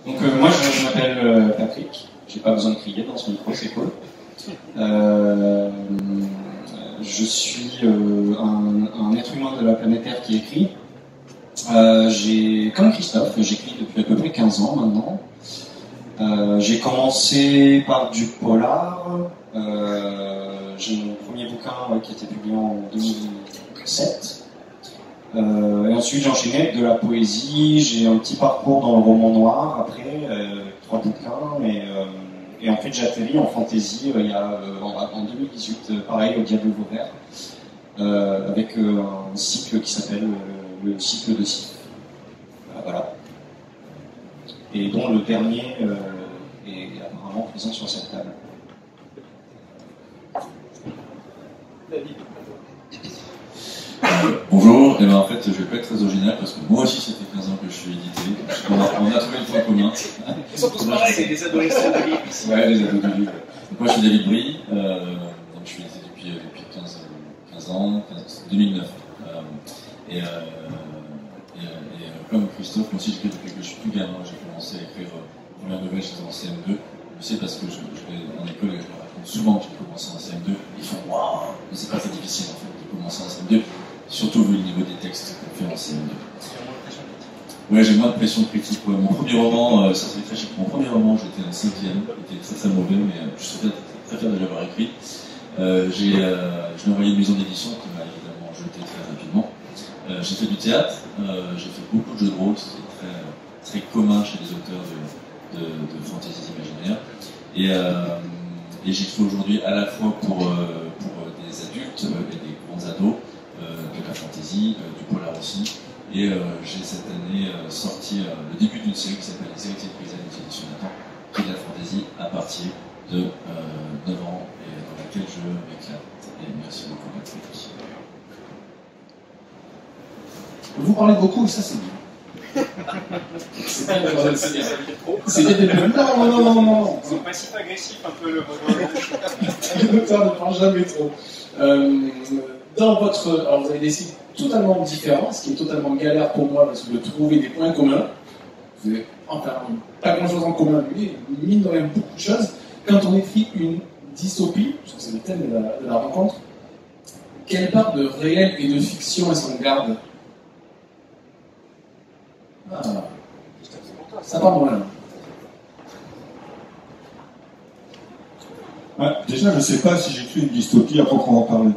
Moi je m'appelle Patrick, j'ai pas besoin de crier dans ce micro, c'est cool. Je suis un être humain de la planète Terre qui écrit. Comme Christophe, j'écris depuis à peu près 15 ans maintenant. J'ai commencé par du polar. J'ai mon premier bouquin qui a été publié en 2007. Et ensuite j'ai enchaîné avec de la poésie. J'ai un petit parcours dans le roman noir après, 3 bouquins. Et en fait j'ai atterri en fantasy en 2018, pareil au Diable Vauvert, avec un cycle qui s'appelle le cycle de Sif. Voilà. Et dont le dernier est apparemment présent sur cette table. Bonjour, et ben en fait je vais pas être très original parce que moi aussi c'était 15 ans que je suis édité, on a trouvé le point commun. Ils sont tous pareils, c'est des adolescents de livres ici. Ouais, les ados de livres. Moi je suis David Brie, donc je suis édité depuis 15 ans, 2009. Comme Christophe, moi aussi j'écris depuis que je suis plus gamin, j'ai commencé à écrire première nouvelle, j'étais en CM2. Je sais parce que je vais en école et je leur raconte souvent que j'ai commencé en CM2. Ils font waouh, mais c'est pas très difficile en fait de commencer en CM2, surtout vu le niveau des textes qu'on fait en CM2. Ouais, j'ai moins de pression critique. Ouais. Mon premier roman, ça serait très chic. Mon premier roman, j'étais en 5e, il était très très mauvais, mais je suis très fier de l'avoir écrit. Je l'ai envoyé à une maison d'édition qui m'a évidemment jeté très rapidement. J'ai fait du théâtre, j'ai fait beaucoup de jeux de rôle, c'était très commun chez les auteurs de fantasy imaginaire. Et j'écris aujourd'hui à la fois pour des adultes et des grands ados, de la fantasy, du polar aussi. Et j'ai cette année sorti le début d'une série qui s'appelle Les Héritiers de Brisane des éditions Nathan, qui est de la fantasy à partir de 9 ans et dans laquelle je m'éclate. Et merci beaucoup Patrick. Vous parlez beaucoup et ça c'est bien. C'est bien d'être non. Ils sont passifs-agressifs un peu le roman. Ça ne parle jamais trop. Alors vous avez des styles totalement différents, ce qui est totalement galère pour moi parce que de trouver des points communs. Vous avez pas grand chose en commun, mais mine de rien beaucoup de choses. Quand on écrit une dystopie, parce que c'est le thème de la rencontre, quelle part de réel et de fiction est-ce qu'on garde? Ça part de là. Ouais, déjà, je ne sais pas si j'écris une dystopie à proprement parler.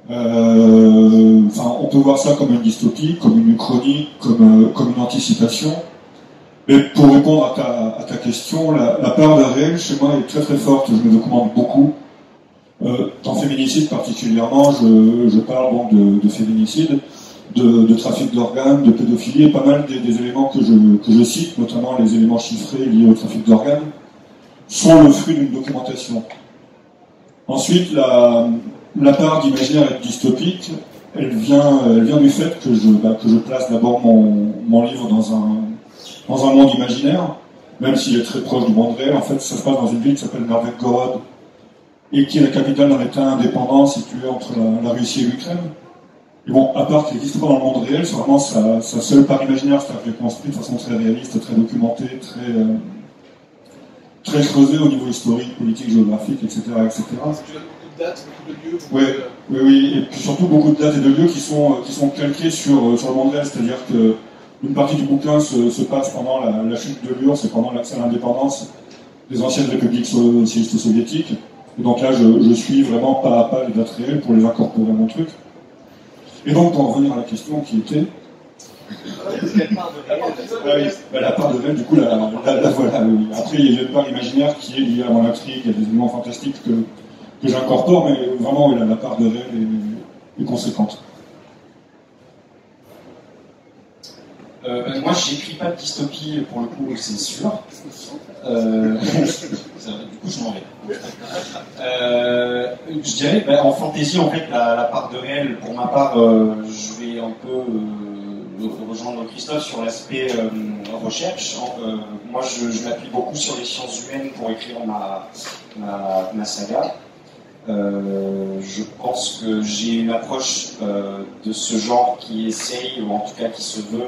On peut voir ça comme une dystopie, comme une chronique, comme une anticipation. Mais pour répondre à ta question, la part de réel chez moi est très très forte. Je me documente beaucoup. Dans féminicide particulièrement, je parle donc de féminicide, de trafic d'organes, de pédophilie, et pas mal des éléments que je cite, notamment les éléments chiffrés liés au trafic d'organes, sont le fruit d'une documentation. Ensuite, la part d'imaginaire et de dystopique, elle vient du fait que je place d'abord mon livre dans un monde imaginaire, même s'il est très proche du monde réel. En fait, ça se passe dans une ville qui s'appelle Novgorod, et qui est la capitale d'un État indépendant situé entre la Russie et l'Ukraine. Et bon, à part qu'il n'existe pas dans le monde réel, c'est vraiment sa seule part imaginaire, c'est-à-dire qu'elle est construite de façon très réaliste, très documentée, très creusée au niveau historique, politique, géographique, etc. etc. Tu as beaucoup de dates, beaucoup de lieux. Oui, et puis surtout beaucoup de dates et de lieux qui sont calqués sur le monde réel, c'est-à-dire que une partie du bouquin se passe pendant la chute de l'URSS, c'est pendant l'accès à l'indépendance des anciennes républiques socialistes soviétiques. Et donc là, je suis vraiment pas à pas les dates réelles pour les incorporer à mon truc. Et donc, pour en revenir à la question qui était... La part de réel, du coup, voilà. Oui. Après, il y a une part imaginaire qui est liée à mon intrigue, il y a des éléments fantastiques que j'incorpore, mais vraiment, la part de réel est conséquente. Moi, j'écris pas de dystopie pour le coup, c'est sûr. Du coup, je m'en vais. Je dirais, en fantasy, en fait, la part de réel, pour ma part, je vais un peu rejoindre Christophe sur l'aspect recherche. Moi, je m'appuie beaucoup sur les sciences humaines pour écrire ma saga. Je pense que j'ai une approche de ce genre qui essaye, ou en tout cas qui se veut,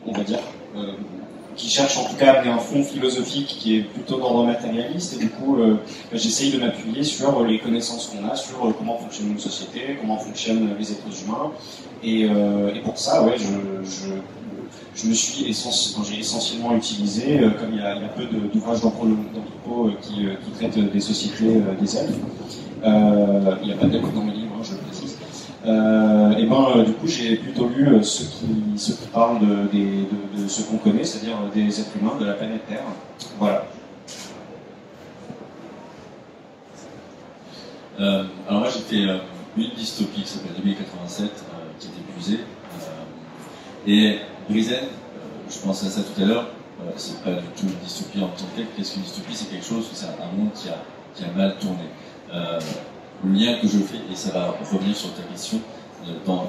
on va dire, qui cherche en tout cas à amener un fond philosophique qui est plutôt d'ordre matérialiste, et du coup j'essaye de m'appuyer sur les connaissances qu'on a sur comment fonctionne une société, comment fonctionnent les êtres humains, et pour ça, ouais, je me suis j'ai essentiellement utilisé, comme il y a peu d'ouvrages d'anthropo qui traitent des sociétés des elfes, il n'y a pas d'elfes dans mes livres, hein, je le précise. Du coup, j'ai plutôt lu ceux qui parlent de ce qu'on connaît, c'est-à-dire des êtres humains de la planète Terre. Voilà. Alors moi, j'ai fait une dystopie qui s'appelle 2087, qui est épuisée. Et Brizen, je pensais à ça tout à l'heure, c'est pas du tout une dystopie en tant que telle. Qu'est-ce qu'une dystopie? C'est quelque chose, c'est un monde qui a mal tourné. Le lien que je fais, et ça va revenir sur ta question, dans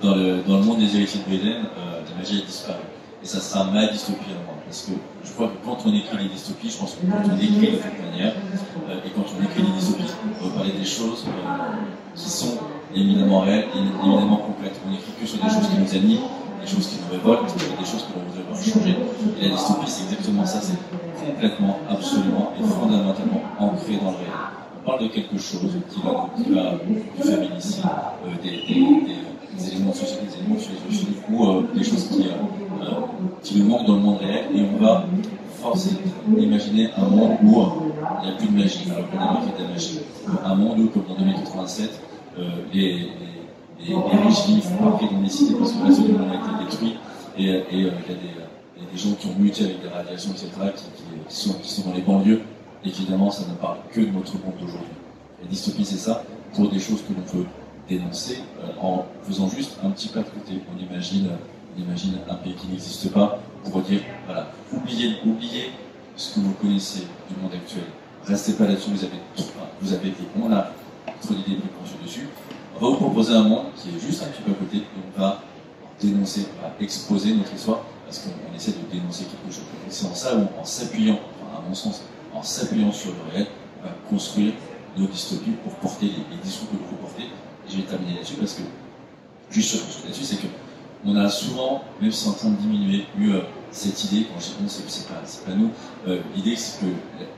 le monde des héritiers de Brizen, la magie a disparu. Et ça sera ma dystopie à moi. Parce que je crois que quand on écrit des dystopies, je pense que quand on écrit de cette manière, et quand on écrit des dystopies, on va parler des choses qui sont éminemment réelles, éminemment concrètes. On n'écrit que sur des choses qui nous animent, des choses qui nous révoltent, et des choses que l'on voudrait voir changer. Et la dystopie, c'est exactement ça, c'est complètement, absolument et fondamentalement ancré dans le réel. On parle de quelque chose qui va du féminicide, des éléments de société, des éléments philosophiques, ou des choses qui nous manquent dans le monde réel, et on va forcer imaginer un monde où il n'y a plus de magie, alors qu'on a marqué de la magie. Un monde où, comme dans 2087, les régimes font parquer dans les cités parce que là, le monde a été détruit, et il y a des gens qui ont muté avec des radiations, etc., qui sont dans les banlieues, et évidemment, ça ne parle que de notre monde d'aujourd'hui. La dystopie, c'est ça, pour des choses que l'on peut dénoncer en faisant juste un petit pas de côté. On imagine un pays qui n'existe pas pour dire, voilà, oubliez ce que vous connaissez du monde actuel. Restez pas là-dessus, on a trop d'idées préconçues dessus. On va vous proposer un monde qui est juste un petit peu à côté, et on va dénoncer, on va exposer notre histoire, parce qu'on essaie de dénoncer quelque chose. Et c'est en ça où, en s'appuyant, enfin, à mon sens, en s'appuyant sur le réel, on va construire nos dystopies pour porter les discours que l'on veut porter. Et je vais terminer là-dessus parce que, juste sur ce là-dessus, c'est que on a souvent, même si c'est en train de diminuer, eu cette idée, quand je dis bon, c'est pas nous, l'idée c'est que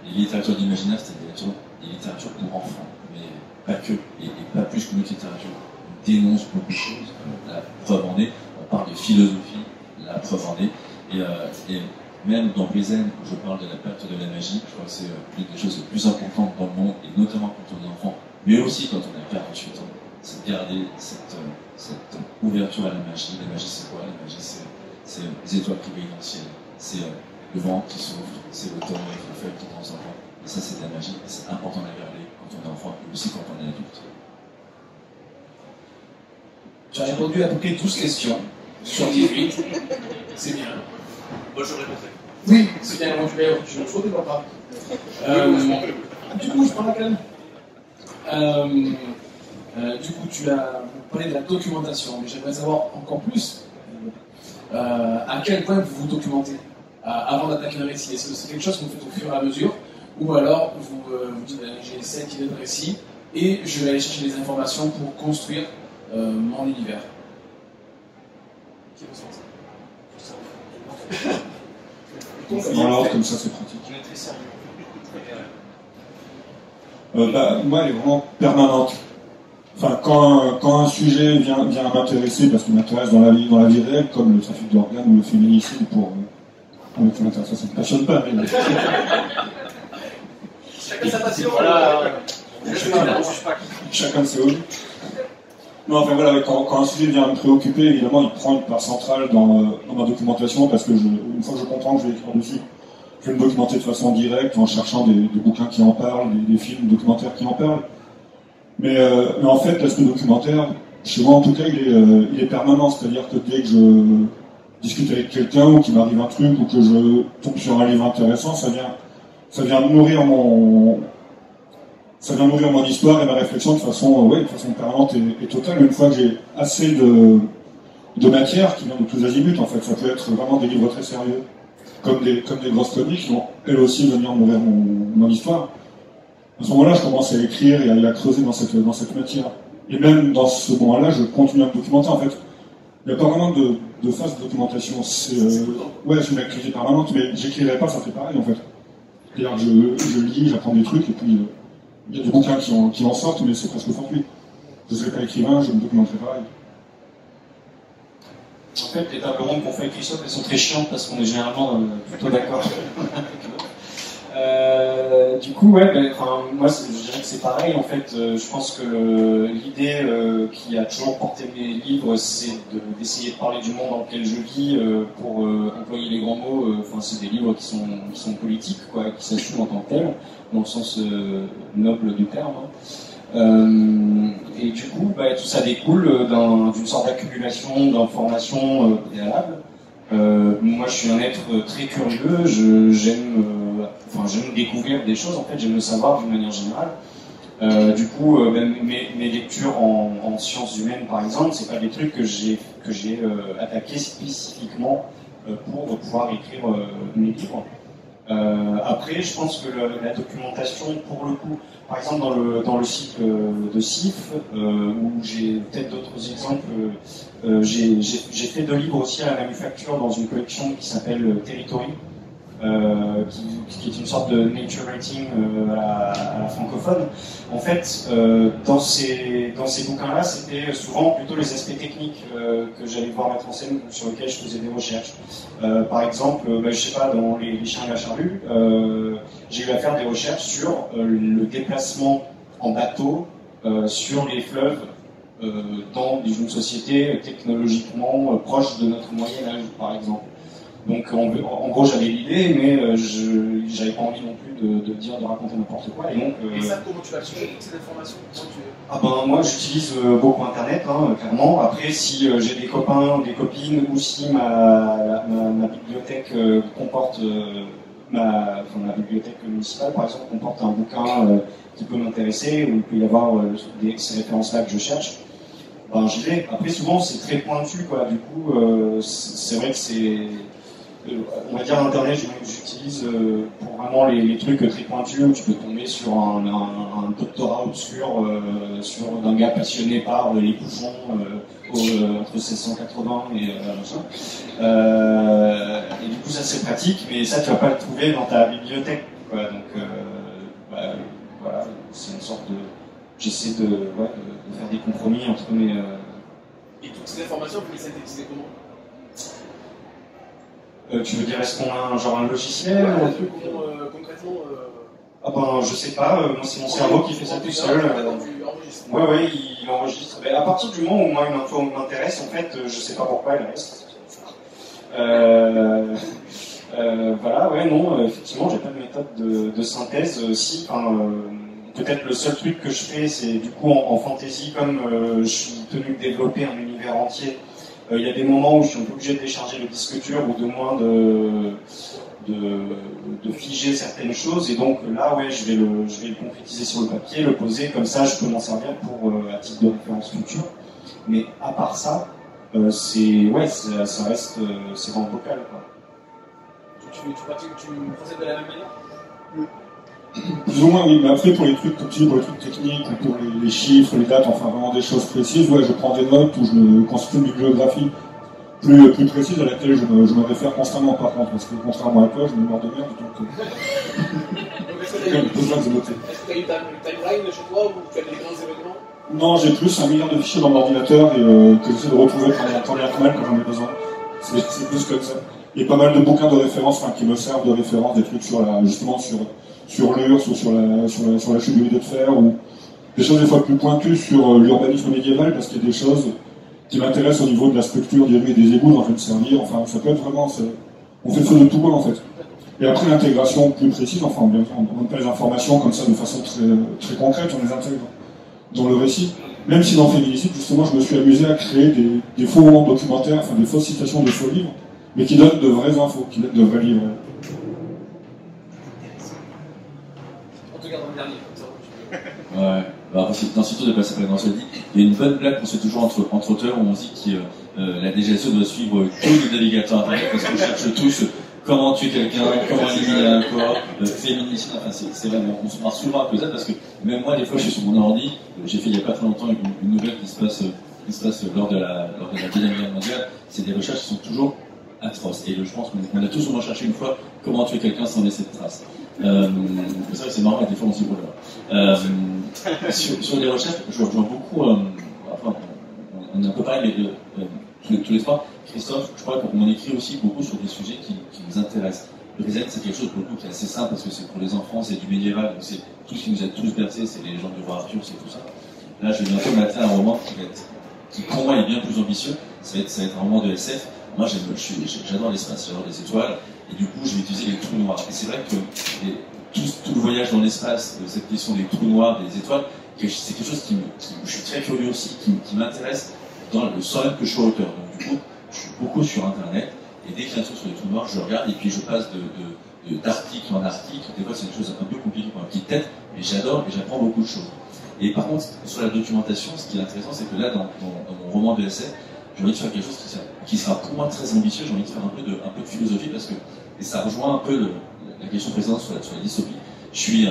les littératures d'imaginaire, c'était des littératures pour enfants, mais pas que, et pas plus que notre littérature. On dénonce beaucoup de choses, la preuve en est, on parle de philosophie, la preuve en est, et même dans Brizen, où je parle de la perte de la magie, je crois que c'est l'une des choses les plus importantes dans le monde, et notamment quand on est enfant, mais aussi quand on a 48 ans, c'est de garder cette ouverture à la magie. La magie, c'est quoi? La magie, c'est les étoiles qui brillent dans le ciel, c'est le vent qui souffle, c'est l'automne avec les feuilles qui tombent dans le vent. Et ça, c'est de la magie, et c'est important de la garder quand on est enfant, et aussi quand on est adulte. Tu as répondu à peu près 12 questions sur 18. C'est bien. Moi, je répondrai. Oui, c'est bien répondu. Je ne saurais pas. Du coup, je parle quand même. Du coup, tu as parlé de la documentation, mais j'aimerais savoir encore plus à quel point vous vous documentez avant d'attaquer un récit. Est-ce que c'est quelque chose que vous faites au fur et à mesure, ou alors vous dites j'ai 7 idées de récit et je vais aller chercher des informations pour construire mon univers? Dans l'ordre, comme ça, c'est pratique. On est très sérieux. Moi, elle est vraiment permanente. Enfin, quand un sujet vient m'intéresser, parce qu'il m'intéresse dans la vie réelle, comme le trafic d'organes ou le féminicide, ça ne me passionne pas, mais... Chacun sa passion. Voilà. Chacun de ses hobbies. Non, enfin voilà, quand un sujet vient me préoccuper, évidemment, il prend une part centrale dans ma documentation, parce que une fois que je comprends que je vais écrire dessus, je vais me documenter de façon directe, en cherchant des bouquins qui en parlent, des films documentaires qui en parlent. Mais en fait, l'aspect documentaire, chez moi en tout cas, il est permanent. C'est-à-dire que dès que je discute avec quelqu'un, ou qu'il m'arrive un truc, ou que je tombe sur un livre intéressant, ça vient nourrir mon histoire et ma réflexion de façon permanente et totale. Une fois que j'ai assez de matière qui vient de tous azimuts, en fait, ça peut être vraiment des livres très sérieux, comme des grosses chroniques qui vont elles aussi venir nourrir mon histoire. À ce moment-là, je commence à écrire et à creuser dans cette matière. Et même dans ce moment-là, je continue à me documenter. En fait, Il n'y a pas vraiment de phase de documentation. Ouais, c'est une activité permanente, mais j'écrirai pas, ça fait pareil en fait. C'est-à-dire que je lis, j'apprends des trucs, et puis il y a des bouquins qui en sortent, mais c'est presque fortuit. Je ne serai pas écrivain, je me documenterai pareil. En fait, les tables rondes qu'on fait avec Christophe, elles sont très chiantes parce qu'on est généralement plutôt d'accord. Du coup, ouais, moi je dirais que c'est pareil. En fait, je pense que l'idée qui a toujours porté mes livres, c'est d'essayer de parler du monde dans lequel je vis pour employer les grands mots. C'est des livres qui sont politiques, quoi, qui s'assument en tant que tels, dans le sens noble du terme. Et du coup, tout ça découle d'une sorte d'accumulation d'informations préalables. Moi, je suis un être très curieux. J'aime découvrir des choses. En fait, j'aime le savoir d'une manière générale. Du coup, mes lectures en sciences humaines, par exemple, c'est pas des trucs que j'ai attaqués spécifiquement pour pouvoir écrire mes livres. Après, je pense que la documentation, pour le coup, par exemple dans le cycle de CIF, où j'ai peut-être d'autres exemples, j'ai fait 2 livres aussi à la manufacture dans une collection qui s'appelle Territory, qui est une sorte de nature writing à la francophone. En fait, dans ces bouquins-là, c'était souvent plutôt les aspects techniques que j'allais devoir mettre en scène, sur lesquels je faisais des recherches. Par exemple, je sais pas, dans les chiens de la charrue, j'ai eu à faire des recherches sur le déplacement en bateau sur les fleuves dans une société technologiquement proche de notre Moyen-Âge, par exemple. Donc en gros j'avais l'idée, mais j'avais pas envie non plus de raconter n'importe quoi. Et donc et ça, comment tu vas chercher toutes ces informations? Moi j'utilise beaucoup internet, clairement. Après, si j'ai des copains ou des copines, ou si ma bibliothèque comporte ma bibliothèque municipale par exemple comporte un bouquin qui peut m'intéresser, où il peut y avoir ces références-là que je cherche, j'y vais. Après souvent c'est très pointu, quoi. Du coup c'est vrai que c'est on va dire Internet, j'utilise pour vraiment les trucs très pointus où tu peux tomber sur un doctorat obscur d'un gars passionné par les bouchons entre 1680 et machin. Et du coup ça c'est pratique, mais ça tu vas pas le trouver dans ta bibliothèque, quoi. Donc voilà, c'est une sorte de... J'essaie de faire des compromis entre mes... Et toutes ces informations, vous les synthétisez comment? Tu veux dire, est-ce qu'on a un logiciel concrètement je sais pas, moi c'est mon cerveau qui fait ça tout seul. Ouais, il enregistre. À partir du moment où moi une info m'intéresse, en fait, je sais pas pourquoi elle reste. Voilà, ouais, non, effectivement, j'ai pas de méthode de synthèse. Peut-être le seul truc que je fais, c'est du coup en fantasy, comme je suis tenu de développer un univers entier. Il y a des moments où je suis un peu obligé de décharger le disque dur ou de moins de figer certaines choses, et donc là je vais le concrétiser sur le papier, le poser, comme ça je peux m'en servir pour à titre de référence future. Mais à part ça, ça reste c'est vraiment vocal, quoi. Tu procèdes de la même manière? Plus ou moins, oui, mais après pour les trucs comme tu dis, pour les trucs techniques ou pour les chiffres, les dates, enfin vraiment des choses précises, je prends des notes où je me constitue une bibliographie plus précise à laquelle je me réfère constamment, par contre, parce que contrairement à toi, je me meurs de merde, donc j'ai quand même besoin de noter. Est-ce que tu as une timeline chez toi ou tu as des grands événements? Non, j'ai plus 1 milliard de fichiers dans mon ordinateur et que j'essaie de retrouver quand j'en ai besoin. C'est plus comme ça. Il y a pas mal de bouquins de référence qui me servent de référence, des trucs sur l'URSS ou sur la chute du rideau de fer, ou des choses des fois plus pointues sur l'urbanisme médiéval, parce qu'il y a des choses qui m'intéressent au niveau de la structure des rues et des égouts dont je vais me servir. Enfin, ça peut être vraiment... On fait le feu de tout bois, en fait. Et après, l'intégration plus précise, on ne donne pas les informations comme ça de façon très, très concrète, on les intègre dans le récit. Même si dans Féminicide, justement, je me suis amusé à créer des faux romans documentaires, des fausses citations de faux livres, mais qui donnent de vraies infos, qui donnent de vrais livres. On te garde en dernier, comme ça. Ouais. C'est surtout de passer par dit. Il y a une bonne blague qu'on se fait toujours entre auteurs où on se dit que la DGSE doit suivre tous les navigateurs internet parce qu'on cherche tous comment tuer quelqu'un, comment éliminer un corps, féminicide. Enfin, c'est vraiment, on se marre souvent à cause de ça parce que même moi, des fois, je suis sur mon ordi. J'ai fait il y a pas très longtemps une nouvelle qui se passe qui se passe lors de la Deuxième Guerre mondiale, c'est des recherches qui sont toujours atroces. Et je pense qu'on a tous au moins cherché une fois comment tuer quelqu'un sans laisser de traces. C'est vrai que c'est marrant, et des fois on s'y brûle. Sur les recherches, je vois beaucoup, enfin, on est un peu pareil, mais tous les trois, Christophe, je crois qu'on écrit aussi beaucoup sur des sujets qui nous intéressent. Le Riesen, c'est quelque chose pour nous qui est assez simple parce que c'est pour les enfants, c'est du médiéval, donc c'est tout ce qui nous a tous bercés, c'est les légendes du roi Arthur, c'est tout ça. Là, je vais bientôt mater un roman qui pour moi est bien plus ambitieux, ça va être un roman de SF. Moi, j'adore l'espace, j'adore les étoiles, et du coup, je vais utiliser les trous noirs. Et c'est vrai que tout le voyage dans l'espace, cette question des trous noirs, des étoiles, c'est quelque chose je suis très curieux aussi, qui m'intéresse sans même que je sois auteur. Donc, du coup, je suis beaucoup sur Internet. Et dès qu'il y a un truc sur les trous noirs, je regarde et puis je passe d'article en article. Des fois, c'est une chose un peu compliquée pour ma petite tête, mais j'adore et j'apprends beaucoup de choses. Et par contre, sur la documentation, ce qui est intéressant, c'est que là, dans mon roman de essai, j'ai envie de faire quelque chose qui sera pour moi très ambitieux. J'ai envie de faire un peu de philosophie parce que, et ça rejoint un peu la question précédente sur la dystopie. Je suis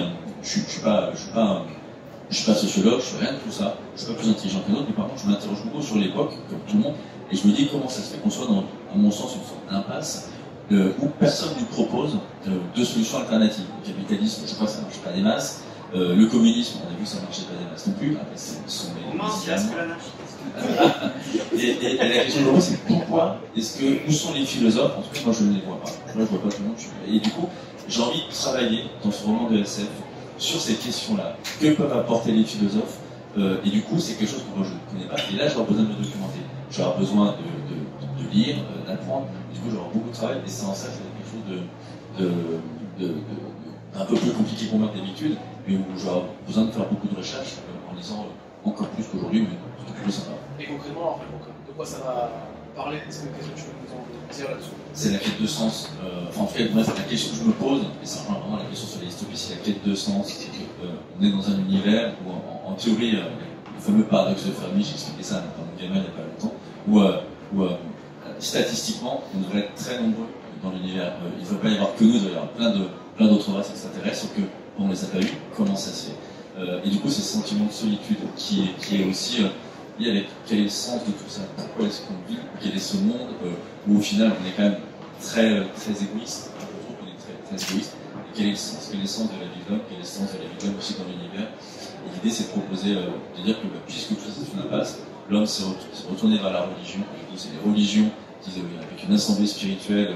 pas sociologue, je suis rien de tout ça. Je suis pas plus intelligent que d'autres, mais par contre, je m'interroge beaucoup sur l'époque, comme tout le monde. Et je me dis comment ça se fait qu'on soit dans, à mon sens, une sorte d'impasse où personne ne nous propose de solutions alternatives. Le capitalisme, je crois que ça ne marche pas des masses. Le communisme, on a vu que ça ne marchait pas des masses non plus. Après, ce sont et la question de moi, c'est pourquoi où sont les philosophes? En tout cas, moi, je ne les vois pas. Là, je vois pas tout le monde. Et du coup, j'ai envie de travailler dans ce roman de SF sur ces questions-là. Que peuvent apporter les philosophes? Et du coup, c'est quelque chose que moi, je ne connais pas. Et là, j'aurai besoin de me documenter. J'aurai besoin de lire, d'apprendre. Du coup, j'aurai beaucoup de travail. Et c'est en ça que c'est quelque chose d'un peu plus compliqué pour moi que d'habitude, mais où j'aurai besoin de faire beaucoup de recherches en lisant encore plus qu'aujourd'hui, mais c'est plus sympa. Et concrètement, de quoi ça va parler? Qu'est-ce que tu veux nous en dire là-dessus? C'est la quête de sens. En fait, moi, c'est la question que je me pose, et ça rejoint vraiment la question sur les dystopies, c'est la quête de sens. C'est qu'on est dans un univers où, en théorie, le fameux paradoxe de Fermi, j'ai expliqué ça dans mon gamin il n'y a pas longtemps, où statistiquement, on devrait être très nombreux dans l'univers. Il ne faut pas y avoir que nous, il doit y avoir plein d'autres races extraterrestres, sauf qu'on ne les a pas vus. Comment ça se fait? Et du coup, c'est ce sentiment de solitude qui est aussi lié avec quel est le sens de tout ça? Pourquoi est-ce qu'on vit? Quel est ce monde où au final on est quand même très égoïste? Je trouve qu'on est très égoïste. Et quel est le sens? Quel est le sens de la vie de l'homme? Quel est le sens de la vie de l'homme aussi dans l'univers? Et l'idée, c'est de proposer, de dire que puisque tout ça c'est une impasse, l'homme s'est retourné vers la religion. Et du coup, c'est les religions avec une assemblée spirituelle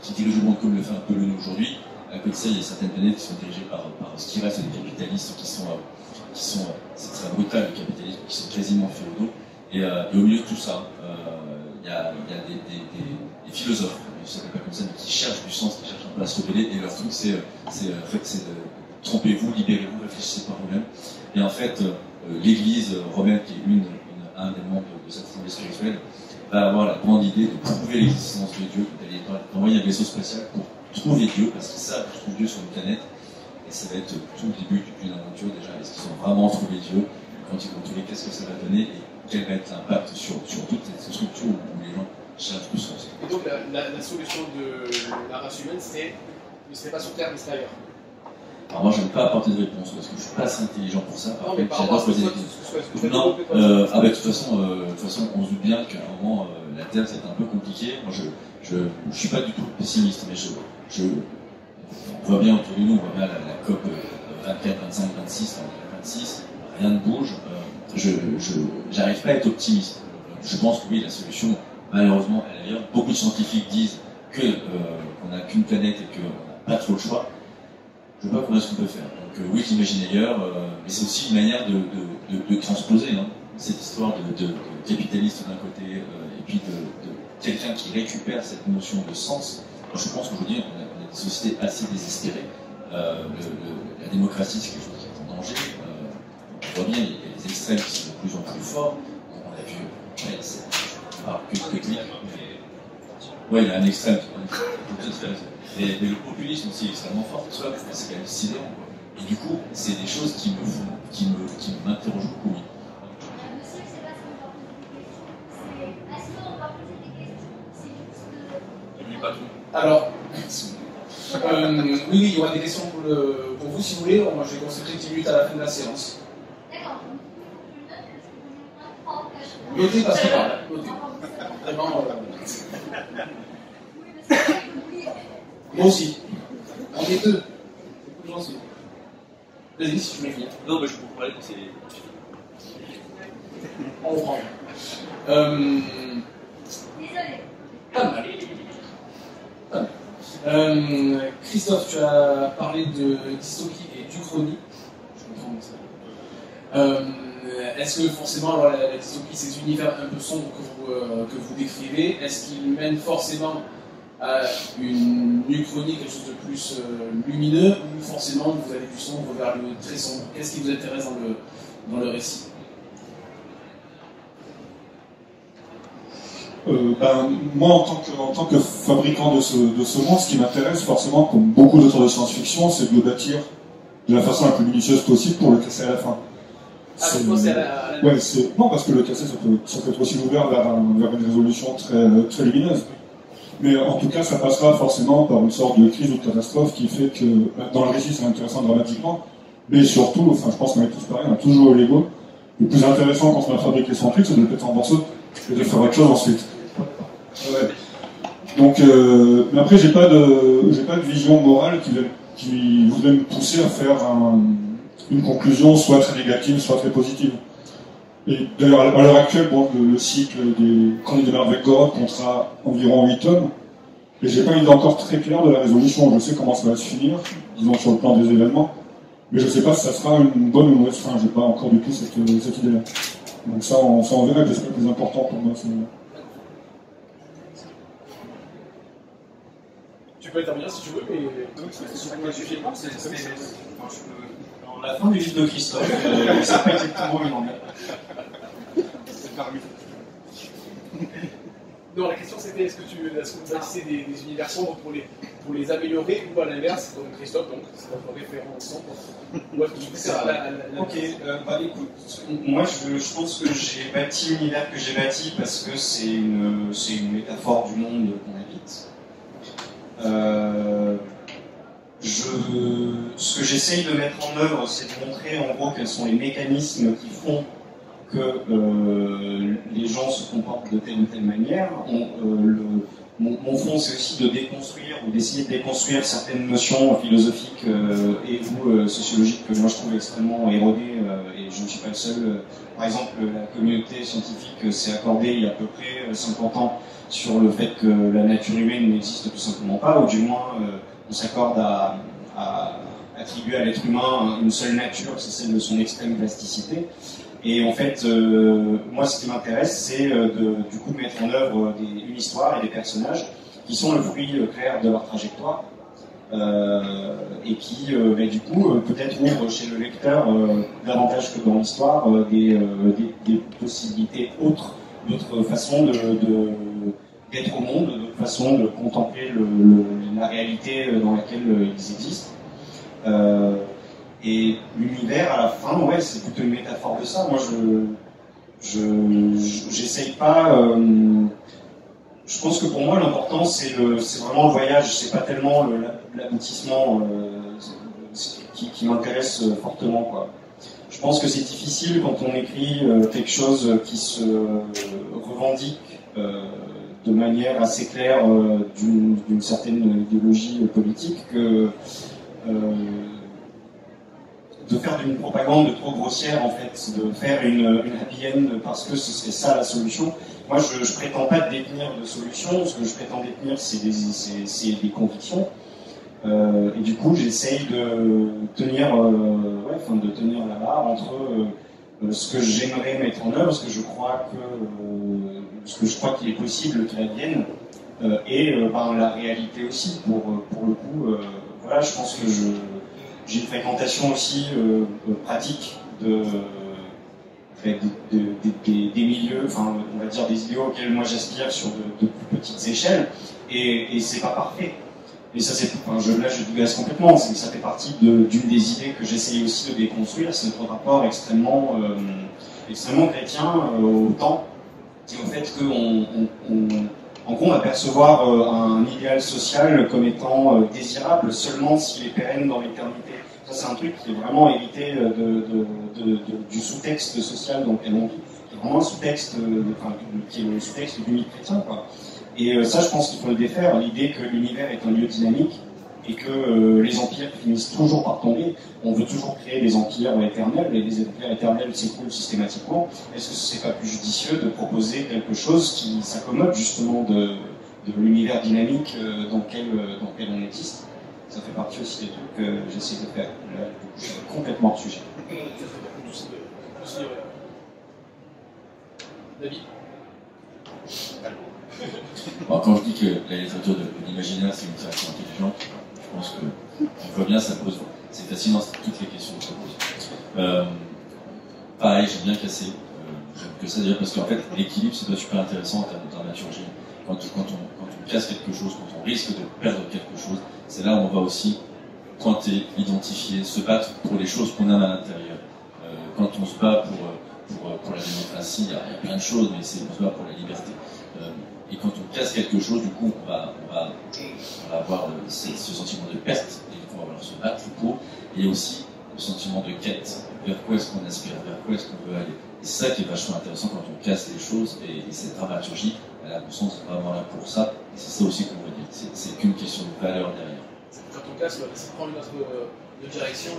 qui dirige le monde comme le fait un peu le nous aujourd'hui. À côté de ça, il y a certaines planètes qui sont dirigées par ce qui reste des capitalistes qui sont c'est très brutal, le capitalisme, qui sont quasiment féodaux. Et au milieu de tout ça, il y a des philosophes, je ne s'appelle pas comme ça, mais qui cherchent du sens, qui cherchent un peu à se révéler. Et leur truc, c'est trompez-vous, libérez-vous, réfléchissez par vous-même. Et en fait, l'Église romaine, qui est un des membres de cette assemblée spirituelle, va avoir la grande idée de prouver l'existence de Dieu, d'envoyer un vaisseau spatial pour trouver Dieu, parce qu'ils savent qu'ils trouvent Dieu sur une planète. Et ça va être tout le début d'une aventure déjà. Est-ce qu'ils ont vraiment trouvé Dieu? Quand ils vont trouver, qu'est-ce que ça va donner? Et quel va être l'impact sur toute cette structure où les gens cherchent du sens? Et donc la solution de la race humaine, c'est pas sur Terre, mais c'est ailleurs. Alors moi, je n'aime pas apporter de réponse parce que je ne suis pas assez intelligent pour ça. Par contre, j'adore poser des questions. Non, de toute façon, on se doute bien qu'à un moment, la Terre, c'est un peu compliqué. Moi, je ne suis pas du tout pessimiste, mais on voit bien autour de nous, on voit bien la COP 24, 25, 26, 26, rien ne bouge. J'arrive pas à être optimiste. Je pense que oui, la solution, malheureusement, elle est ailleurs. Beaucoup de scientifiques disent qu'on n'a qu'une planète et qu'on n'a pas trop le choix. Je ne sais pas comment est-ce qu'on peut faire. Donc oui, j'imagine ailleurs, mais c'est aussi une manière de transposer cette histoire de capitaliste d'un côté et puis de quelqu'un qui récupère cette notion de sens. Moi, je pense qu'aujourd'hui, on a des sociétés assez désespérées. La démocratie, c'est quelque chose qui est en danger. On voit bien, il y a des extrêmes qui sont de plus en plus forts. On a vu, je parle que de technique. Oui, il y a un extrême. Mais le populisme aussi est extrêmement fort. C'est quand même sidérant. Et du coup, c'est des choses qui m'interrogent beaucoup. Oui. Alors, oui, il y aura des questions pour vous si vous voulez. Moi, j'ai consacré 10 minutes à la fin de la séance. D'accord. Notez passer par là. Notez. Vraiment. Moi aussi. On est deux. J'en suis. Vas-y, si tu veux finir. Non, mais je peux parler quand c'est. On reprend. Pas mal. Pas mal. Christophe, tu as parlé de dystopie et d'uchronie. Je comprends ça. Est-ce que forcément alors, la dystopie, cet univers un peu sombre que vous décrivez, est-ce qu'il mène forcément à une uchronie, quelque chose de plus lumineux, ou forcément vous allez du sombre vers le très sombre? Qu'est-ce qui vous intéresse dans le récit? Moi, en tant que fabricant de ce monde, ce qui m'intéresse forcément, comme beaucoup d'auteurs de science-fiction, c'est de le bâtir de la façon la plus minutieuse possible pour le casser à la fin. Ouais, non, parce que le casser, ça peut être aussi ouvert vers une résolution très lumineuse. Mais en tout cas, ça passera forcément par une sorte de crise ou de catastrophe qui fait que, dans le récit, c'est intéressant dramatiquement, mais surtout, enfin, je pense qu'on est tous pareils, on a toujours eu l'ego. Le plus intéressant quand on a fabriqué son truc, c'est de le péter en morceaux et de faire autre chose ensuite. Ouais. Donc, mais après, j'ai pas de vision morale qui voudrait me pousser à faire une conclusion soit très négative, soit très positive. Et d'ailleurs, à l'heure actuelle, bon, le cycle des Chroniques de Merveille Goroth comptera environ 8 tomes, et j'ai pas une idée encore très claire de la résolution. Je sais comment ça va se finir, disons sur le plan des événements, mais je sais pas si ça sera une bonne ou une mauvaise fin. J'ai pas encore du tout cette idée-là. Donc ça, on verra que c'est le plus important pour moi. Tu peux intervenir si tu veux, mais c'est sujet. La fin du livre de Christophe, c'est pas exactement le moment. c'est parmi. Non, la question c'était est-ce que vous bâtissez des univers sombres pour les améliorer, ou à l'inverse, comme Christophe, donc c'est votre référence sombre, ou est-ce que tu préfères la... Ok, écoute, moi je pense que j'ai bâti l'univers que j'ai bâti parce que c'est une métaphore du monde qu'on habite. Ce que j'essaye de mettre en œuvre, c'est de montrer en gros quels sont les mécanismes qui font que les gens se comportent de telle ou telle manière. Mon fond, c'est aussi de déconstruire ou d'essayer de déconstruire certaines notions philosophiques et ou sociologiques que moi je trouve extrêmement erronées, et je ne suis pas le seul. Par exemple, la communauté scientifique s'est accordée il y a à peu près 50 ans sur le fait que la nature humaine n'existe tout simplement pas, ou du moins on s'accorde à attribuer à l'être humain une seule nature, c'est celle de son extrême plasticité. Et en fait, moi, ce qui m'intéresse, c'est du coup de mettre en œuvre une histoire et des personnages qui sont le fruit clair de leur trajectoire, et qui, du coup, peut-être ouvrent chez le lecteur davantage que dans l'histoire des possibilités autres, d'autres façons d'être au monde, d'autres façons de contempler la réalité dans laquelle ils existent. Et l'univers, à la fin, ouais, c'est plutôt une métaphore de ça. Moi, j'essaye pas. Je pense que pour moi, l'important, c'est vraiment le voyage. C'est pas tellement l'aboutissement qui m'intéresse fortement, quoi. Je pense que c'est difficile quand on écrit quelque chose qui se revendique de manière assez claire d'une certaine idéologie politique que de faire d'une propagande trop grossière, en fait, de faire une happy end parce que ce serait ça la solution. Moi, je prétends pas détenir de solution. Ce que je prétends détenir, c'est des convictions. Et du coup, j'essaye de tenir la barre entre ce que j'aimerais mettre en œuvre, ce que je crois qu'il est possible qu'il advienne, et la réalité aussi. Pour le coup, voilà, je pense que j'ai une fréquentation aussi pratique des milieux, enfin, on va dire des idéaux auxquels moi j'aspire sur de plus petites échelles, et c'est pas parfait. Et ça, je digresse complètement, ça fait partie d'une des idées que j'essaye aussi de déconstruire, c'est notre rapport extrêmement chrétien au temps, et au fait en gros, on va percevoir un idéal social comme étant désirable seulement s'il est pérenne dans l'éternité. Ça, c'est un truc qui est vraiment hérité du sous-texte social dans lequel on vit, qui vraiment un sous-texte, qui est le sous-texte du mythe chrétien, quoi. Et ça, je pense qu'il faut le défaire, l'idée que l'univers est un lieu dynamique et que les empires finissent toujours par tomber. On veut toujours créer des empires éternels, et les empires éternels s'écroulent systématiquement. Est-ce que ce serait pas plus judicieux de proposer quelque chose qui s'accommode justement de l'univers dynamique dans lequel on existe? Ça fait partie aussi des trucs que j'essaie de faire. Là, je suis complètement hors sujet. David? Bon, quand je dis que la littérature de l'imaginaire c'est une création intelligente, je pense que on voit bien, ça pose, c'est fascinant, toutes les questions que ça pose. Pareil, j'aime bien casser, j'aime que ça déjà parce qu'en fait l'équilibre c'est pas super intéressant en termes de dramaturgie. Quand on casse quelque chose, quand on risque de perdre quelque chose, c'est là où on va aussi pointer, identifier, se battre pour les choses qu'on aime à l'intérieur. Quand on se bat pour la démocratie, il y a plein de choses, mais on se bat pour la liberté. Et quand on casse quelque chose, du coup, on va avoir ce sentiment de perte, et on va se battre pour, et aussi le sentiment de quête. Vers quoi est-ce qu'on aspire, vers quoi est-ce qu'on veut aller. Et c'est ça qui est vachement intéressant quand on casse les choses, et cette dramaturgie, elle a, à mon sens, vraiment là pour ça, et c'est ça aussi qu'on veut dire. C'est qu'une question de valeur derrière. Quand on casse, ça prend une autre direction.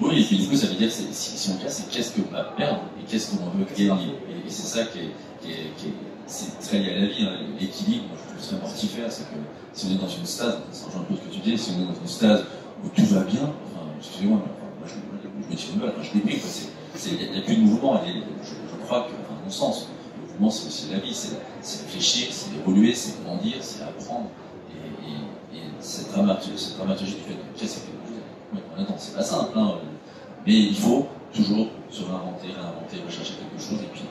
Oui, et puis du coup, ça veut dire, si on casse, c'est qu'est-ce qu'on va perdre, et qu'est-ce qu'on veut gagner. Et c'est ça qui est c'est très lié à la vie, hein. L'équilibre, je trouve ça mortifère, c'est que si on est dans une stase, ça rejoint un peu ce que tu dis, si on est dans une stase où tout va bien, enfin, excusez-moi, moi je me tire une balle, je déprime, il n'y a plus de mouvement, je crois que, enfin, à mon sens, le mouvement c'est aussi la vie, c'est réfléchir, c'est évoluer, c'est grandir, c'est apprendre, et cette dramaturgie du fait de casser quelque chose, honnêtement, c'est pas simple, hein, mais il faut toujours se réinventer, rechercher quelque chose, et puis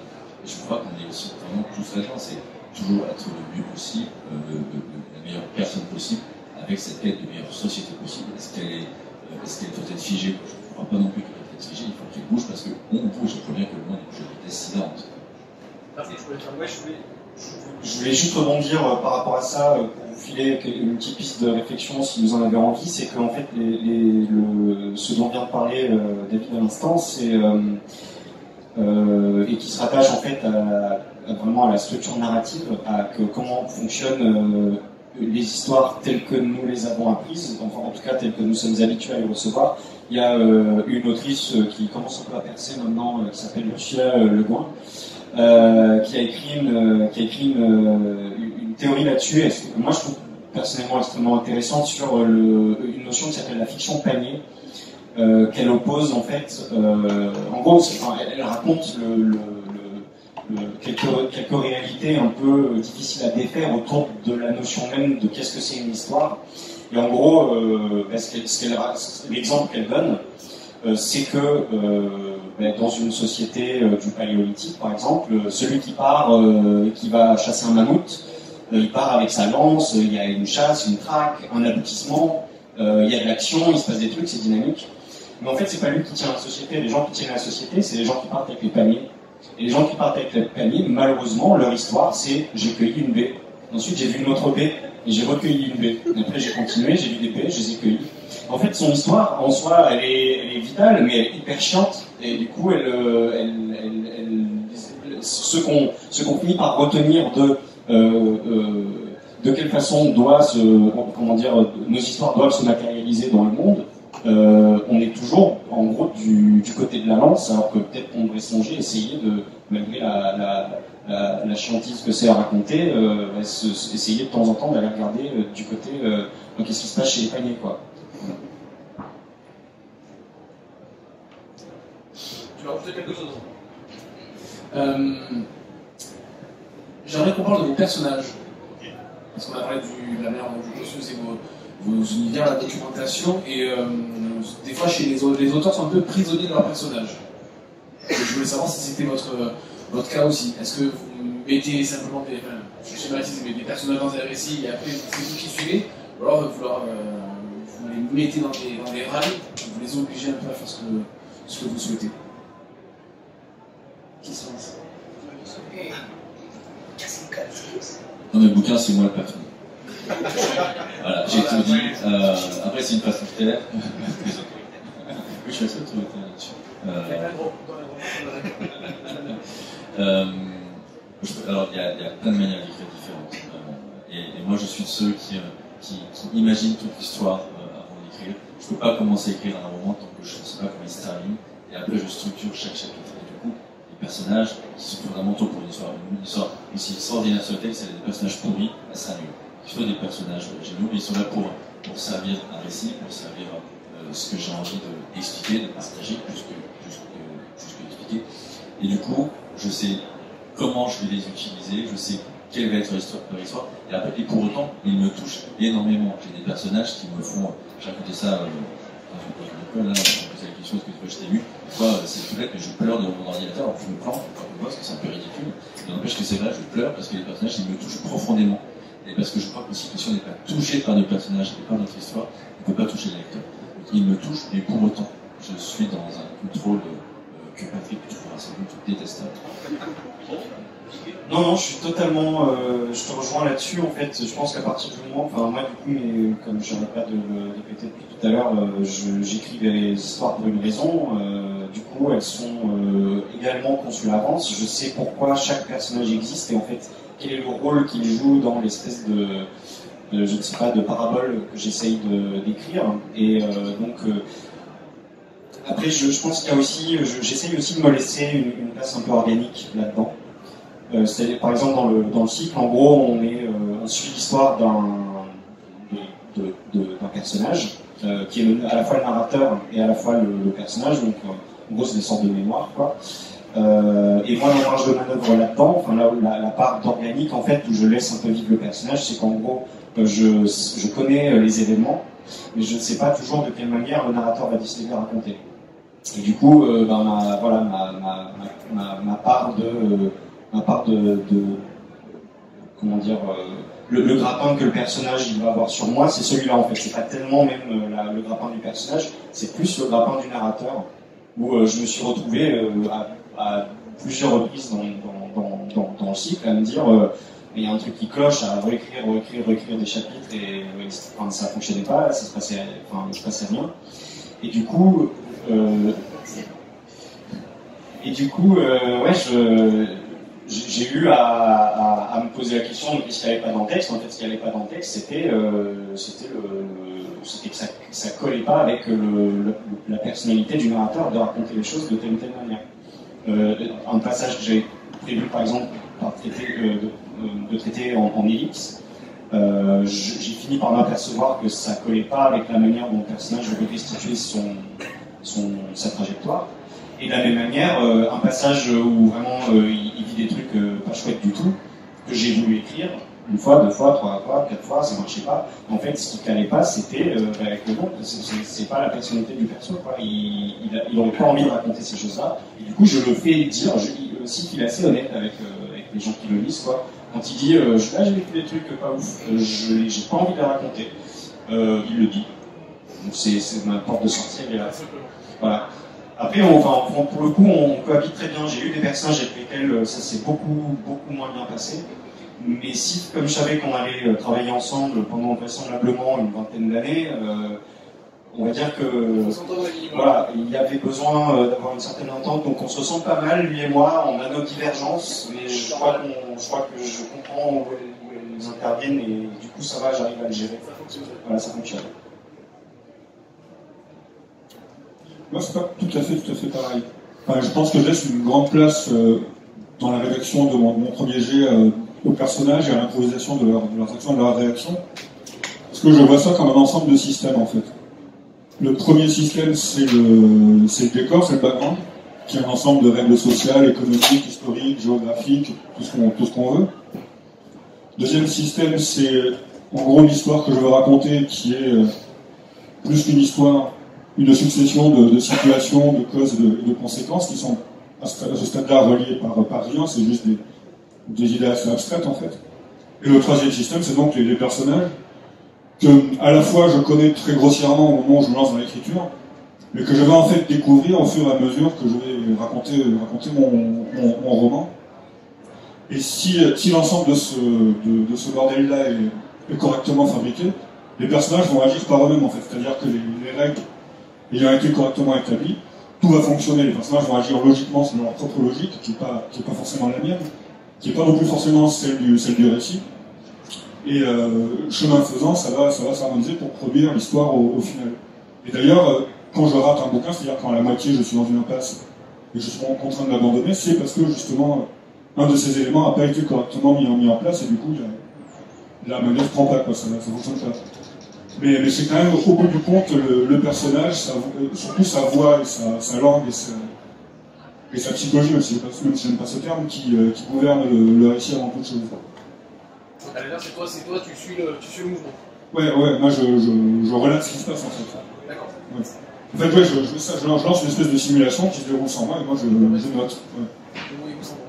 je crois qu'on est aussi vraiment tous là-dedans, c'est toujours être le mieux possible, la meilleure personne possible, avec cette quête de meilleure société possible. Est-ce qu'elle doit être figée? Je ne crois pas non plus qu'elle doit être figée, il faut qu'elle bouge parce qu'on bouge, il faut bien que le monde bouge de vitesse sidérante. Je voulais juste rebondir par rapport à ça, pour vous filer une petite piste de réflexion si vous en avez envie, c'est qu'en fait, ce dont vient de parler David à l'instant, c'est et qui se rattache en fait vraiment à la structure narrative, à comment fonctionnent les histoires telles que nous les avons apprises, enfin en tout cas telles que nous sommes habitués à les recevoir. Il y a une autrice qui commence un peu à percer maintenant, qui s'appelle Ursula Le Guin, qui a écrit une théorie là-dessus, moi je trouve personnellement extrêmement intéressante, sur une notion qui s'appelle la fiction panier, qu'elle oppose en fait, en gros, elle raconte quelques réalités un peu difficiles à défaire autour de la notion même de qu'est-ce que c'est une histoire. Et en gros, l'exemple qu'elle donne, c'est que dans une société du Paléolithique, par exemple, celui qui part, qui va chasser un mammouth, il part avec sa lance, il y a une chasse, une traque, un aboutissement, il y a de l'action, il se passe des trucs, c'est dynamique. Mais en fait, c'est pas lui qui tient la société. Les gens qui tiennent la société, c'est les gens qui partent avec les paniers. Et les gens qui partent avec les paniers, malheureusement, leur histoire, c'est j'ai cueilli une baie. Ensuite, j'ai vu une autre baie et j'ai recueilli une baie. Et après, j'ai continué, j'ai vu des baies, je les ai cueillies. En fait, son histoire, en soi, elle est vitale, mais elle est hyper chiante. Et du coup, ce qu'on finit par retenir de quelle façon nos histoires doivent se matérialiser dans le monde. On est toujours en gros du côté de la lance, alors que peut-être qu'on devrait songer, essayer de, malgré la chiantise que c'est à raconter, essayer de temps en temps d'aller regarder du côté qu'est-ce qui se passe chez les paniers, quoi. Tu vas rajouter quelque chose? J'aimerais qu'on parle de vos personnages, parce qu'on a parlé de la manière dont vous construisez vos univers, la documentation, et des fois chez les auteurs sont un peu prisonniers de leurs personnages. Et je voulais savoir si c'était votre cas aussi. Est-ce que vous mettez simplement je schématise, des personnages dans un récit et après c'est vous qui suivez, ou alors vous les mettez dans des rails, vous les obligez un peu à faire ce que vous souhaitez. Qui se lance? Dans mes bouquins, c'est moi le patron. Voilà, j'ai tout dit. Après, c'est une façon de faire. je suis assez autoritaire là-dessus. Alors, il y a plein de manières d'écrire différentes. Et moi, je suis de ceux qui imaginent toute l'histoire avant d'écrire. Je ne peux pas commencer à écrire un roman tant que je ne sais pas comment il se termine. Et après, je structure chaque chapitre. Et du coup, les personnages qui sont fondamentaux pour une histoire aussi extraordinaire sur le texte, c'est des personnages pourris, elle sera nulle. Il faut des personnages géniaux, mais ils sont là pour servir un récit, pour servir ce que j'ai envie d'expliquer, de partager, plus que d'expliquer. Et du coup, je sais comment je vais les utiliser, je sais quelle va être leur histoire, et pour autant, ils me touchent énormément. J'ai des personnages qui me font, j'ai raconté ça dans une école, là, on me posait la question, est-ce que je t'ai vu? Des fois, c'est tout bête, mais je pleure devant mon ordinateur, alors je me plante, parce que c'est un peu ridicule, mais n'empêche que c'est vrai, je pleure parce que les personnages, ils me touchent profondément. Et parce que je crois que si on n'est pas touché par nos personnages et par notre histoire, on ne peut pas toucher le lecteur. Ils me touchent, mais pour autant, je suis dans un contrôle que Patrick trouvera sans doute détestable. Non, je suis totalement. Je te rejoins là-dessus. En fait, je pense qu'à partir du moment. Enfin, moi, du coup, mais comme je n'arrête pas de le répéter depuis tout à l'heure, j'écris des histoires pour une raison. Du coup, elles sont également conçues à l'avance. Je sais pourquoi chaque personnage existe et en fait, quel est le rôle qu'il joue dans l'espèce de je ne sais pas, de parabole que j'essaye d'écrire. Et donc. Après, je pense qu'il y a aussi. J'essaye aussi de me laisser une place un peu organique là-dedans. C'est par exemple dans le cycle, en gros, on suit l'histoire d'un personnage qui est à la fois le narrateur et à la fois le personnage. Donc, en gros, c'est des sortes de mémoires, quoi. Et moi, ma marge de manœuvre là-dedans, enfin la part d'organique, en fait, où je laisse un peu vivre le personnage, c'est qu'en gros, je connais les événements, mais je ne sais pas toujours de quelle manière le narrateur va décider de les raconter. Et du coup, ma part de comment dire, le grappin que le personnage il va avoir sur moi, c'est celui-là en fait. C'est pas tellement même le grappin du personnage, c'est plus le grappin du narrateur, où je me suis retrouvé à plusieurs reprises dans le cycle à me dire il y a un truc qui cloche, à réécrire des chapitres et ça fonctionnait pas, il se passait rien. Et du coup, j'ai eu à me poser la question de ce qu'il n'y avait pas dans le texte. En fait, ce qu'il n'y avait pas dans le texte, c'était que ça collait pas avec la personnalité du narrateur de raconter les choses de telle ou telle manière. Un passage que j'avais prévu, par exemple, de traiter en ellipse, j'ai fini par m'apercevoir que ça collait pas avec la manière dont le personnage veut restituer sa trajectoire. Et de la même manière, un passage où vraiment il vit des trucs pas chouettes du tout, que j'ai voulu écrire, une fois, 2 fois, 3 fois, 4 fois, ça marchait pas. En fait, ce qui calait pas, c'était avec le nom, c'est pas la personnalité du perso, quoi. Il aurait pas envie de raconter ces choses-là. Et du coup, je le fais dire, aussi qu'il est assez honnête avec les gens qui le lisent, quoi. Quand il dit, là j'ai vécu des trucs pas ouf, j'ai pas envie de les raconter, il le dit. Donc c'est ma porte de sortie, elle est là. Voilà. Après, pour le coup, on cohabite très bien. J'ai eu des personnages avec lesquels ça s'est beaucoup moins bien passé. Mais si, comme je savais qu'on allait travailler ensemble pendant vraisemblablement une vingtaine d'années, on va dire que voilà, il y avait besoin d'avoir une certaine entente. Donc on se ressent pas mal, lui et moi. On a nos divergences, mais je crois que je comprends où elles interviennent et du coup ça va, j'arrive à les gérer. Ça fonctionne. Voilà, ça fonctionne. Moi, c'est pas tout à fait pareil. Enfin, je pense que je laisse une grande place dans la rédaction de mon premier jet aux personnages et à l'improvisation de leurs actions, de leurs réactions. Parce que je vois ça comme un ensemble de systèmes, en fait. Le premier système, c'est le décor, c'est le background, qui est un ensemble de règles sociales, économiques, historiques, géographiques, tout ce qu'on veut. Deuxième système, c'est en gros l'histoire que je veux raconter, qui est plus qu'une histoire, une succession de situations, de causes et de conséquences qui sont à ce stade-là reliées par rien, c'est juste des idées assez abstraites en fait. Et le troisième système, c'est donc les personnages, que à la fois je connais très grossièrement au moment où je me lance dans l'écriture, mais que je vais en fait découvrir au fur et à mesure que je vais raconter mon roman. Et si l'ensemble de ce bordel-là est correctement fabriqué, les personnages vont agir par eux-mêmes en fait, c'est-à-dire que les règles ayant été correctement établi, tout va fonctionner. Les personnages vont agir logiquement selon leur propre logique, qui n'est pas forcément la mienne, qui n'est pas non plus forcément celle du récit. Et chemin faisant, ça va s'harmoniser pour produire l'histoire au final. Et d'ailleurs, quand je rate un bouquin, c'est-à-dire quand à la moitié je suis dans une impasse et je suis contraint de l'abandonner, c'est parce que justement un de ces éléments n'a pas été correctement mis en place et du coup la manœuvre ne prend pas, quoi, ça fonctionne pas. Mais c'est quand même au bout du compte le personnage, surtout sa voix et sa langue et sa psychologie aussi, même si j'aime pas ce terme, qui gouverne le récit avant toute chose. Donc à l'inverse, c'est toi, tu suis le mouvement. Ouais, moi je relate ce qui se passe en fait. D'accord. Ouais. En fait, ouais, je lance une espèce de simulation qui se déroule sans moi et moi je note. Ouais. Oui, vous savez.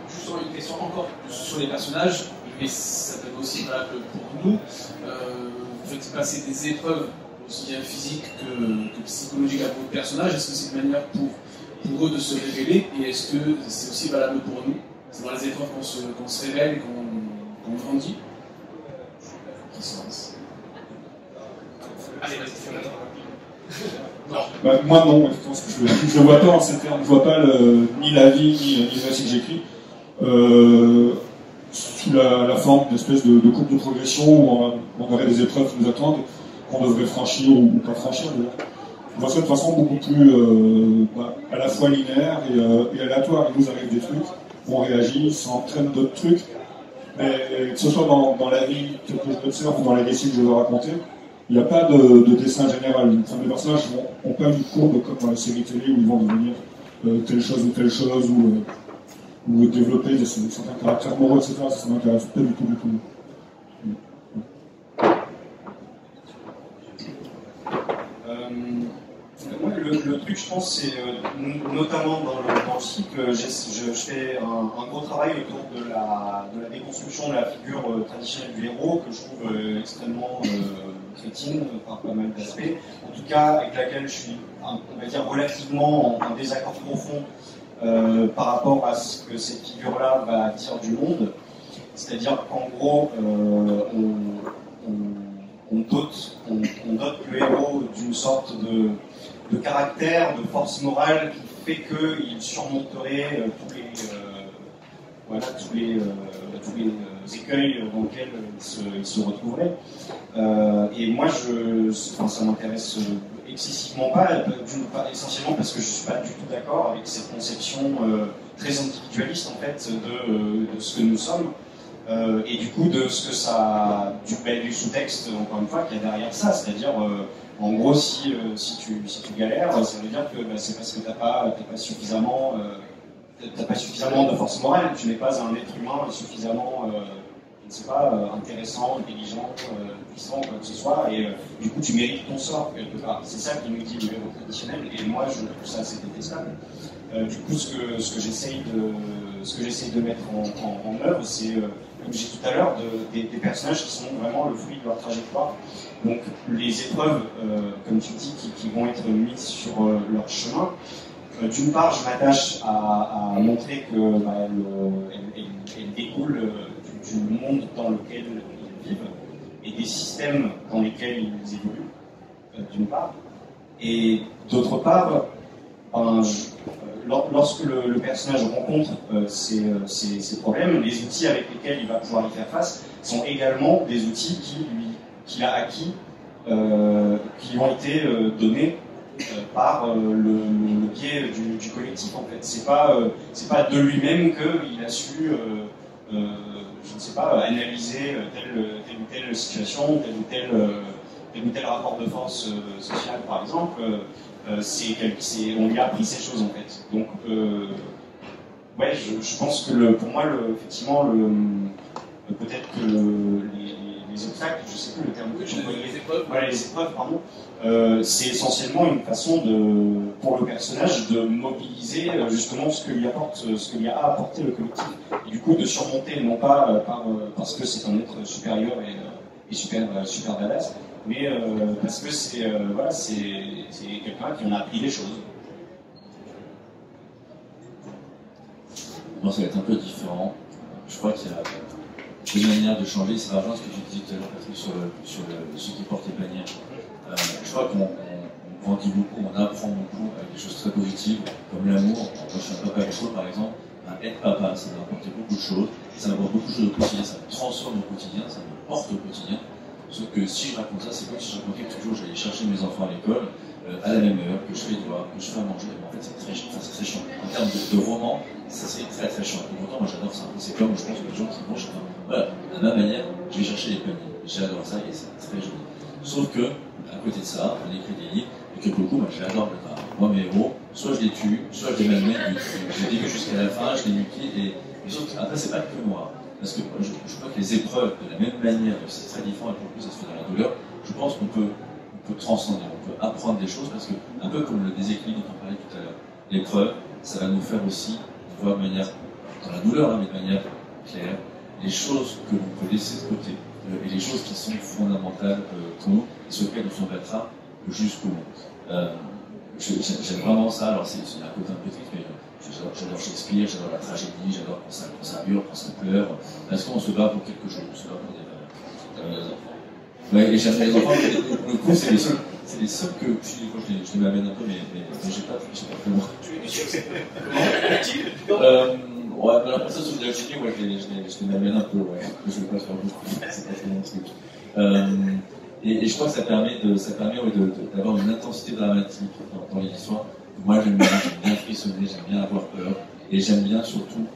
Juste une question encore sur les personnages, mais ça peut être aussi valable pour nous. Vous faites passer des épreuves aussi bien physiques que psychologiques à vos personnages. Est-ce que c'est une manière pour eux de se révéler et est-ce que c'est aussi valable pour nous? C'est dans les épreuves qu'on se révèle et qu'on grandit. Allez, vas-y, fais Non. Bah, moi non, parce que je ne vois pas en ces termes, je ne vois pas ni la vie, ni le récit que j'écris, sous la forme d'une espèce de courbe de progression où on aurait des épreuves qui nous attendent, qu'on devrait franchir ou pas franchir. Je vois ça de façon beaucoup plus à la fois linéaire et aléatoire. Il nous arrive des trucs, on réagit, ça entraîne d'autres trucs, mais que ce soit dans la vie que je observe ou dans les récits que je veux raconter, il n'y a pas de dessin général. Enfin, les personnages n'ont pas une courbe comme dans les séries télé où ils vont devenir telle chose ou développer certains caractères moraux, etc. Ça ne m'intéresse pas du tout. Moi, le truc, je pense, c'est notamment dans le cycle, je fais un gros travail autour de la déconstruction de la figure traditionnelle du héros, que je trouve extrêmement crétine par pas mal d'aspects. En tout cas, avec laquelle je suis, on va dire, relativement en désaccord profond par rapport à ce que cette figure-là va dire du monde. C'est-à-dire qu'en gros, on dote le héros d'une sorte de caractère, de force morale qui fait qu'il surmonterait tous les écueils dans lesquels il se retrouverait. Et moi, ça m'intéresse excessivement pas, essentiellement parce que je suis pas du tout d'accord avec cette conception très individualiste en fait de ce que nous sommes. Et du coup de ce que ça du sous-texte encore une fois qu'il y a derrière ça, c'est-à-dire en gros si tu galères, ça veut dire que c'est parce que t'as pas suffisamment de force morale, tu n'es pas un être humain suffisamment je ne sais pas, intéressant, intelligent, puissant, quoi que ce soit, et du coup tu mérites ton sort quelque part. C'est ça qui nous dit le héros traditionnel, et moi je trouve ça assez détestable. Du coup ce que j'essaye de mettre en œuvre, c'est comme j'ai dit tout à l'heure, des personnages qui sont vraiment le fruit de leur trajectoire. Donc les épreuves, comme tu dis, qui vont être mises sur leur chemin. D'une part, je m'attache à montrer que elle découle du monde dans lequel ils vivent et des systèmes dans lesquels ils évoluent, d'une part. Et d'autre part, lorsque le personnage rencontre ces problèmes, les outils avec lesquels il va pouvoir y faire face sont également des outils qu'il a acquis, qui ont été donnés par le biais du collectif en fait. C'est pas de lui-même qu'il a su je ne sais pas, analyser telle ou telle situation, tel ou tel rapport de force sociale par exemple. On lui a appris ces choses en fait. Donc ouais, je pense que pour moi effectivement peut-être que les obstacles, je ne sais plus le terme que j'ai employé, les épreuves, pardon, c'est essentiellement une façon pour le personnage de mobiliser justement ce que lui a apporté le collectif, et du coup de surmonter, non pas parce que c'est un être supérieur et super badass, mais parce que c'est quelqu'un qui en a appris des choses. Moi, ça va être un peu différent. Je crois qu'il y a de manière de changer. Ça rejoint ce que tu disais tout à l'heure, Patrick, sur ceux qui portent les paniers. Je crois qu'on grandit beaucoup, on apprend beaucoup avec des choses très positives, comme l'amour. Moi, je suis un papa chaud, par exemple. Être papa, ça m'a apporté beaucoup de choses. Ça m'apporte beaucoup de choses au quotidien, ça me transforme au quotidien, ça me porte au quotidien. Sauf que si je raconte ça, c'est comme si je racontais que toujours j'allais chercher mes enfants à l'école, à la même heure, que je fais les devoirs, que je fais à manger. En fait, c'est très chiant. En termes de roman, ça c'est très chiant. Et pourtant, moi j'adore ça. C'est comme, je pense, que les gens qui vont chez moi. Voilà, de ma manière, je vais chercher les paniers. J'adore ça et c'est très joli. Sauf que, à côté de ça, on écrit des livres, et que beaucoup, moi j'adore le drame. Moi, mes héros, soit je les tue, soit je les malmène du début jusqu'à la fin, je les mutile, et sauf qu'après, c'est pas que moi. Parce que je crois que les épreuves, de la même manière, c'est très différent, et pour le coup, ça se fait dans la douleur, je pense qu'on peut transcender, on peut apprendre des choses, parce que, un peu comme le déséquilibre dont on parlait tout à l'heure, l'épreuve, ça va nous faire aussi voir de manière, dans la douleur, mais de manière claire, les choses que l'on peut laisser de côté, et les choses qui sont fondamentales pour nous, et sur lesquelles on s'en battra jusqu'au bout. J'aime vraiment ça, alors c'est un côté un peu triste, mais j'adore Shakespeare, j'adore la tragédie, j'adore quand ça hurle, quand ça pleure, parce qu'on se bat pour quelque chose, on se bat pour des valeurs. Ouais, et j'aime les enfants, le coup, c'est les seuls que je les m'amène un peu, mais j'ai pas fait moi. Tu es sûr que c'est comment ouais, mais la personne sous l'Algérie, ouais, je les m'amène un peu, ouais, je vais pas faire beaucoup, c'est pas trop mon truc. Et je crois que ça permet d'avoir une intensité dramatique dans les histoires. Moi, j'aime bien frissonner, j'aime bien avoir peur, et j'aime bien surtout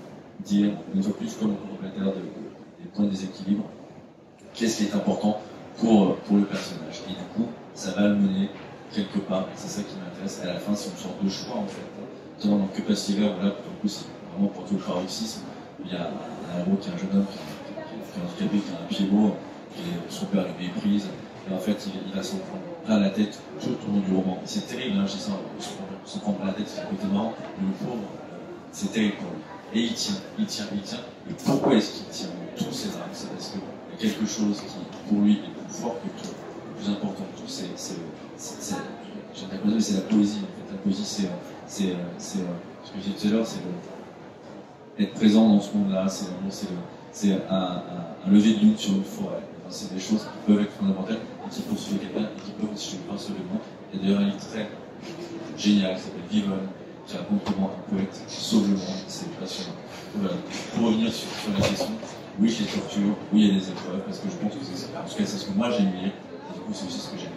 dire, une fois plus comme complémentaire des points de déséquilibre, qu'est-ce qui est important pour le personnage. Et du coup, ça va le mener quelque part, c'est ça qui m'intéresse. À la fin, c'est une sorte de choix, en fait. Notamment dans Que passe l'hiver, là, pour le coup, c'est vraiment pour tout le paroxysme. Il y a un héros qui est un jeune homme qui est handicapé, qui a un pied mot, son père le méprise. Et en fait, il va s'en prendre plein la tête tout au long du roman. C'est terrible, hein, je dis ça, s'en prendre plein la tête, c'est un côté marrant, mais le pauvre, c'est terrible pour lui. Et il tient. Et pourquoi est-ce qu'il tient tous ces drames? C'est parce qu'il y a quelque chose qui, pour lui, est plus fort que tout, le plus important que tout, c'est la poésie. En fait, la poésie, c'est ce que je disais tout à l'heure, c'est être présent dans ce monde-là, c'est un lever de lune sur une forêt. Enfin, c'est des choses qui peuvent être fondamentales et qui peuvent sauver quelqu'un et qui peuvent aussi sauver le monde. Il y a d'ailleurs un livre très génial qui s'appelle Vivonne, qui raconte comment un poète sauve le monde, c'est passionnant. Voilà. Pour revenir sur la question, oui, j'ai torture, oui, il y a des épreuves, parce que je pense que en tout cas, c'est ce que moi j'aime lire, et du coup, c'est aussi ce que j'aime.